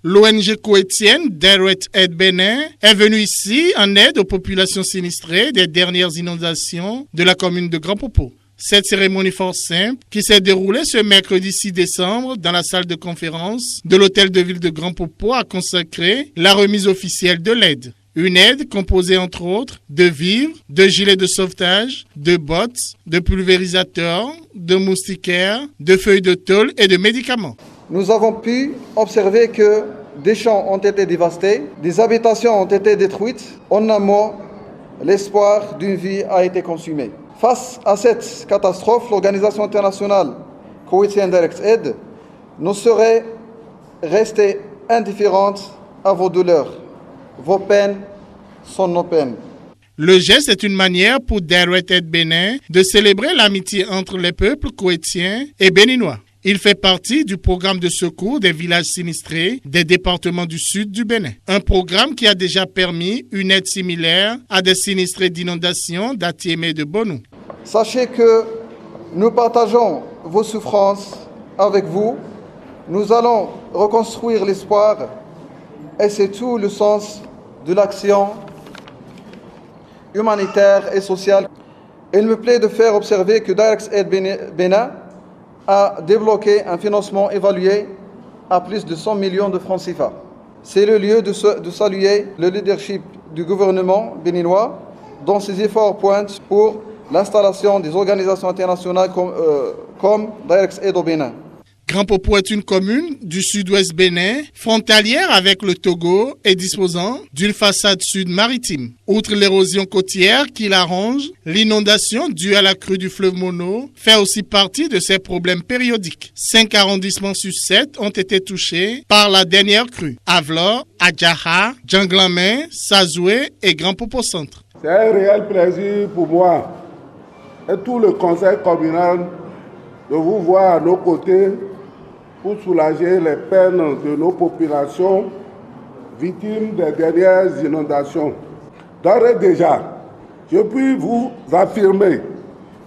L'ONG coétienne Direct Aid Bénin est venue ici en aide aux populations sinistrées des dernières inondations de la commune de Grand Popo. Cette cérémonie fort simple, qui s'est déroulée ce mercredi 6 décembre dans la salle de conférence de l'hôtel de ville de Grand Popo, a consacré la remise officielle de l'aide. Une aide composée entre autres de vivres, de gilets de sauvetage, de bottes, de pulvérisateurs, de moustiquaires, de feuilles de tôle et de médicaments. Nous avons pu observer que des champs ont été dévastés, des habitations ont été détruites. En un mot, l'espoir d'une vie a été consumé. Face à cette catastrophe, l'Organisation internationale coétienne Direct Aid ne saurait rester indifférente à vos douleurs. Vos peines sont nos peines. Le geste est une manière pour Direct Aid Bénin de célébrer l'amitié entre les peuples coétiens et béninois. Il fait partie du programme de secours des villages sinistrés des départements du sud du Bénin. Un programme qui a déjà permis une aide similaire à des sinistrés d'inondations d'Atiémé et de Bonou. Sachez que nous partageons vos souffrances avec vous. Nous allons reconstruire l'espoir et c'est tout le sens de l'action humanitaire et sociale. Il me plaît de faire observer que Direct Aid Bénin a débloqué un financement évalué à plus de 100 millions de francs CFA. C'est le lieu de saluer le leadership du gouvernement béninois dont ses efforts pointent pour l'installation des organisations internationales comme Direct Aid au Bénin. Grand Popo est une commune du sud-ouest bénin, frontalière avec le Togo et disposant d'une façade sud maritime. Outre l'érosion côtière qui l'arrange, l'inondation due à la crue du fleuve Mono fait aussi partie de ses problèmes périodiques. 5 arrondissements sur 7 ont été touchés par la dernière crue. Avlor, Adjaha, Djanglamé, Sazoué et Grand Popo Centre. C'est un réel plaisir pour moi et tout le conseil communal de vous voir à nos côtés pour soulager les peines de nos populations victimes des dernières inondations. D'ores et déjà, je puis vous affirmer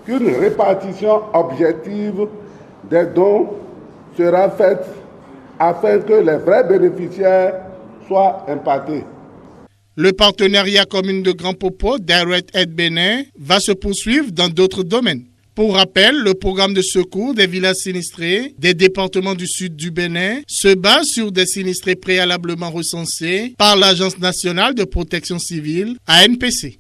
qu'une répartition objective des dons sera faite afin que les vrais bénéficiaires soient impactés. Le partenariat commune de Grand Popo, Direct Aid Bénin, va se poursuivre dans d'autres domaines. Pour rappel, le programme de secours des villages sinistrés des départements du sud du Bénin se base sur des sinistrés préalablement recensés par l'Agence nationale de protection civile, ANPC.